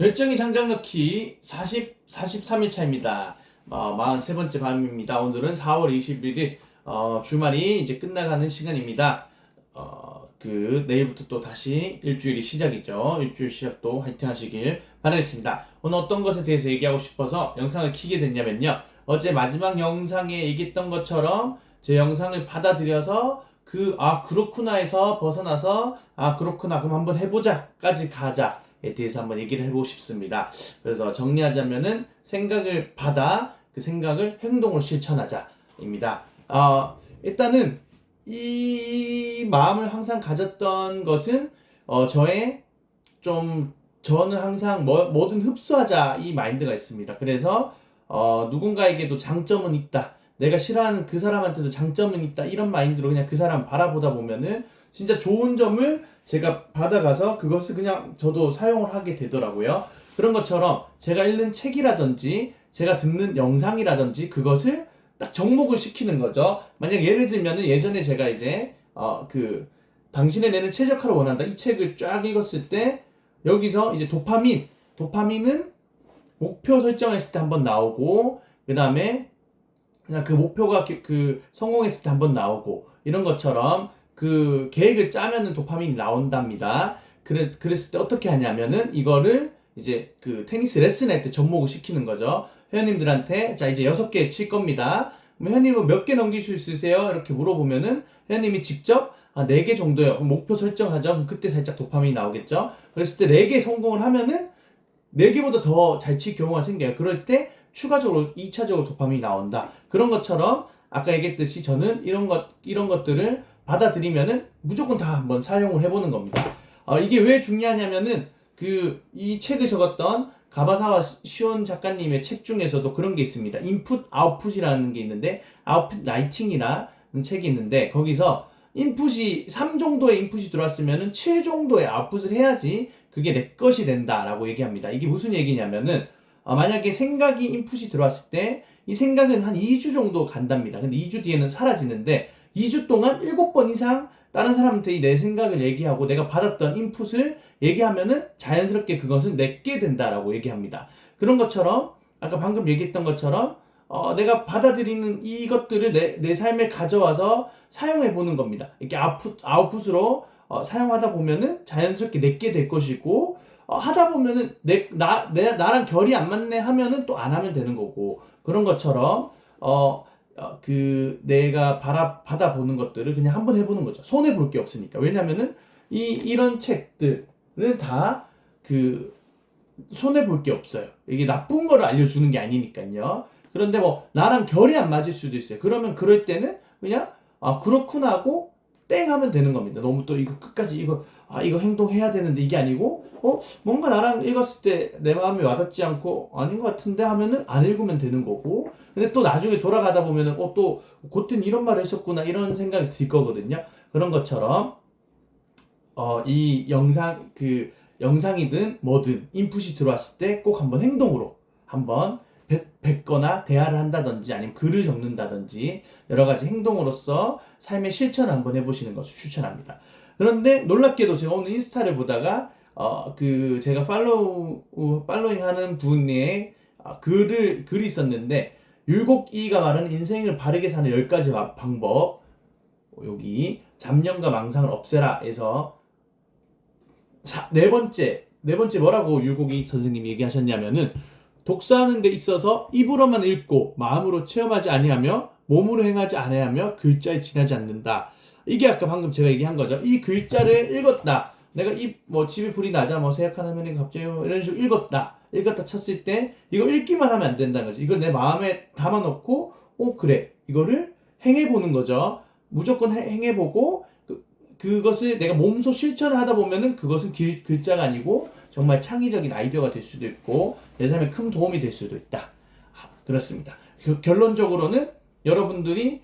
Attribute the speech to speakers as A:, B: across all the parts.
A: 열정이 장작 넣기 43일 차입니다. 43번째 밤입니다. 오늘은 4월 21일, 주말이 이제 끝나가는 시간입니다. 내일부터 또 다시 일주일이 시작이죠. 일주일 시작도 화이팅 하시길 바라겠습니다. 오늘 어떤 것에 대해서 얘기하고 싶어서 영상을 켜게 됐냐면요. 어제 마지막 영상에 얘기했던 것처럼 제 영상을 받아들여서 그렇구나에서 벗어나서 그렇구나 그럼 한번 해보자까지 가자에 대해서 한번 얘기를 해보고 싶습니다. 그래서 정리하자면은 생각을 받아 그 생각을 행동으로 실천하자입니다. 일단은 이 마음을 항상 가졌던 것은 저의 좀 저는 항상 뭐든 흡수하자 이 마인드가 있습니다. 그래서 누군가에게도 장점은 있다. 내가 싫어하는 그 사람한테도 장점은 있다. 이런 마인드로 그냥 그 사람 바라보다 보면은 진짜 좋은 점을 제가 받아가서 그것을 그냥 저도 사용을 하게 되더라고요. 그런 것처럼 제가 읽는 책이라든지 제가 듣는 영상이라든지 그것을 딱 접목을 시키는 거죠. 만약 예를 들면은 예전에 제가 이제 당신의 뇌는 최적화를 원한다 이 책을 쫙 읽었을 때 여기서 이제 도파민은 목표 설정했을 때 한번 나오고 그 다음에 그냥 그 목표가 성공했을 때 한번 나오고 이런 것처럼 그 계획을 짜면은 도파민이 나온답니다. 그랬을 때 어떻게 하냐면은 이거를 이제 그 테니스 레슨할 때 접목을 시키는 거죠. 회원님들한테 자 이제 6개 칠 겁니다. 그럼 회원님은 몇 개 넘기실 수 있으세요? 이렇게 물어보면은 회원님이 직접 4개 정도요. 목표 설정하죠. 그럼 그때 살짝 도파민이 나오겠죠. 그랬을 때 4개 성공을 하면은 4개보다 더 잘 칠 경우가 생겨요. 그럴 때 추가적으로 2차적으로 도파민이 나온다. 그런 것처럼 아까 얘기했듯이 저는 이런 것들을 받아들이면은 무조건 다 한번 사용을 해보는 겁니다. 이게 왜 중요하냐면은 이 책을 적었던 가바사와 시온 작가님의 책 중에서도 그런 게 있습니다. 인풋 아웃풋이라는 게 있는데 아웃풋 라이팅이라는 책이 있는데 거기서 인풋이 3 정도의 인풋이 들어왔으면은 7 정도의 아웃풋을 해야지 그게 내 것이 된다라고 얘기합니다. 이게 무슨 얘기냐면은 만약에 생각이 인풋이 들어왔을 때 이 생각은 한 2주 정도 간답니다. 근데 2주 뒤에는 사라지는데 2주 동안 7번 이상 다른 사람한테 내 생각을 얘기하고 내가 받았던 인풋을 얘기하면은 자연스럽게 그것은 내게 된다라고 얘기합니다. 그런 것처럼 아까 방금 얘기했던 것처럼 내가 받아들이는 이것들을 내 삶에 가져와서 사용해 보는 겁니다. 이렇게 아웃풋으로 사용하다 보면은 자연스럽게 내게 될 것이고 하다 보면은 나랑 결이 안 맞네 하면은 또 안 하면 되는 거고 그런 것처럼 내가 받아보는 것들을 그냥 한번 해보는 거죠. 손해 볼 게 없으니까. 왜냐면은 이런 책들은 다 손해 볼 게 없어요. 이게 나쁜 거를 알려주는 게 아니니까요. 그런데 뭐 나랑 결이 안 맞을 수도 있어요. 그러면 그럴 때는 그냥 그렇구나 하고 땡 하면 되는 겁니다. 너무 또 이거 끝까지 이거 행동해야 되는데 이게 아니고 뭔가 나랑 읽었을 때 내 마음이 와닿지 않고 아닌 것 같은데 하면은 안 읽으면 되는 거고 근데 또 나중에 돌아가다 보면은 또 그때는 이런 말을 했었구나 이런 생각이 들 거거든요. 그런 것처럼 이 영상이든 뭐든 인풋이 들어왔을 때 꼭 한번 행동으로 한번 뱉거나 대화를 한다든지 아니면 글을 적는다든지 여러 가지 행동으로서 삶의 실천을 한번 해보시는 것을 추천합니다. 그런데 놀랍게도 제가 오늘 인스타를 보다가 제가 팔로잉 하는 분의 글이 있었는데 율곡이가 말하는 인생을 바르게 사는 10가지 방법 여기 잡념과 망상을 없애라에서 네 번째 뭐라고 율곡이 선생님이 얘기하셨냐면은 독서하는 데 있어서 입으로만 읽고 마음으로 체험하지 아니하며 몸으로 행하지 아니하며 글자에 지나지 않는다. 이게 아까 방금 제가 얘기한 거죠. 이 글자를 읽었다. 내가 집에 불이 나자 새약한 화면이 갑자기 이런 식으로 읽었다 쳤을 때 이거 읽기만 하면 안 된다는 거죠. 이걸 내 마음에 담아놓고 그래 이거를 행해보는 거죠. 무조건 행해보고 그것을 내가 몸소 실천을 하다 보면은 그것은 글자가 아니고 정말 창의적인 아이디어가 될 수도 있고 내 삶에 큰 도움이 될 수도 있다. 그렇습니다. 결론적으로는 여러분들이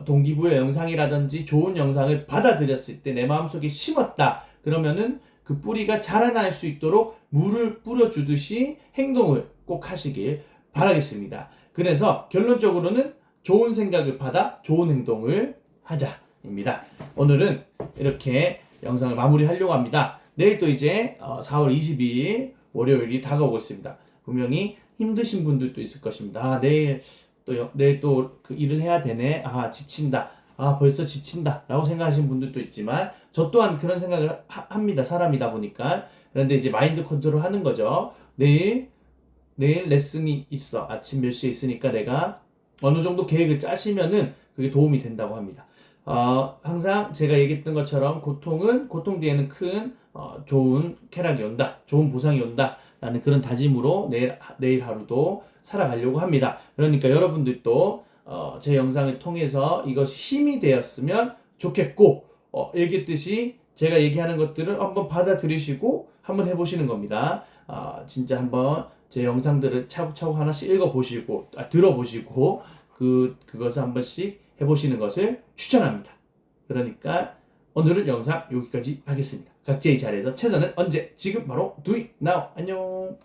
A: 동기부여 영상이라든지 좋은 영상을 받아들였을 때 내 마음속에 심었다. 그러면은 그 뿌리가 자라날 수 있도록 물을 뿌려주듯이 행동을 꼭 하시길 바라겠습니다. 그래서 결론적으로는 좋은 생각을 받아 좋은 행동을 하자입니다. 오늘은 이렇게 영상을 마무리하려고 합니다. 내일 또 이제 4월 22일 월요일이 다가오고 있습니다. 분명히 힘드신 분들도 있을 것입니다. 내일 또 그 일을 해야 되네. 지친다. 벌써 지친다. 라고 생각하시는 분들도 있지만, 저 또한 그런 생각을 합니다. 사람이다 보니까. 그런데 이제 마인드 컨트롤 하는 거죠. 내일 레슨이 있어. 아침 몇 시에 있으니까 내가 어느 정도 계획을 짜시면은 그게 도움이 된다고 합니다. 항상 제가 얘기했던 것처럼 고통 뒤에는 큰 좋은 쾌락이 온다. 좋은 보상이 온다. 라는 그런 다짐으로 내일 하루도 살아가려고 합니다. 그러니까 여러분들도 제 영상을 통해서 이것이 힘이 되었으면 좋겠고, 얘기했듯이 제가 얘기하는 것들을 한번 받아들이시고 한번 해보시는 겁니다. 진짜 한번 제 영상들을 차곡차곡 하나씩 읽어보시고, 들어보시고, 그것을 한 번씩 해보시는 것을 추천합니다. 그러니까 오늘은 영상 여기까지 하겠습니다. 각자의 자리에서 최선을 언제? 지금 바로 do it now. 안녕.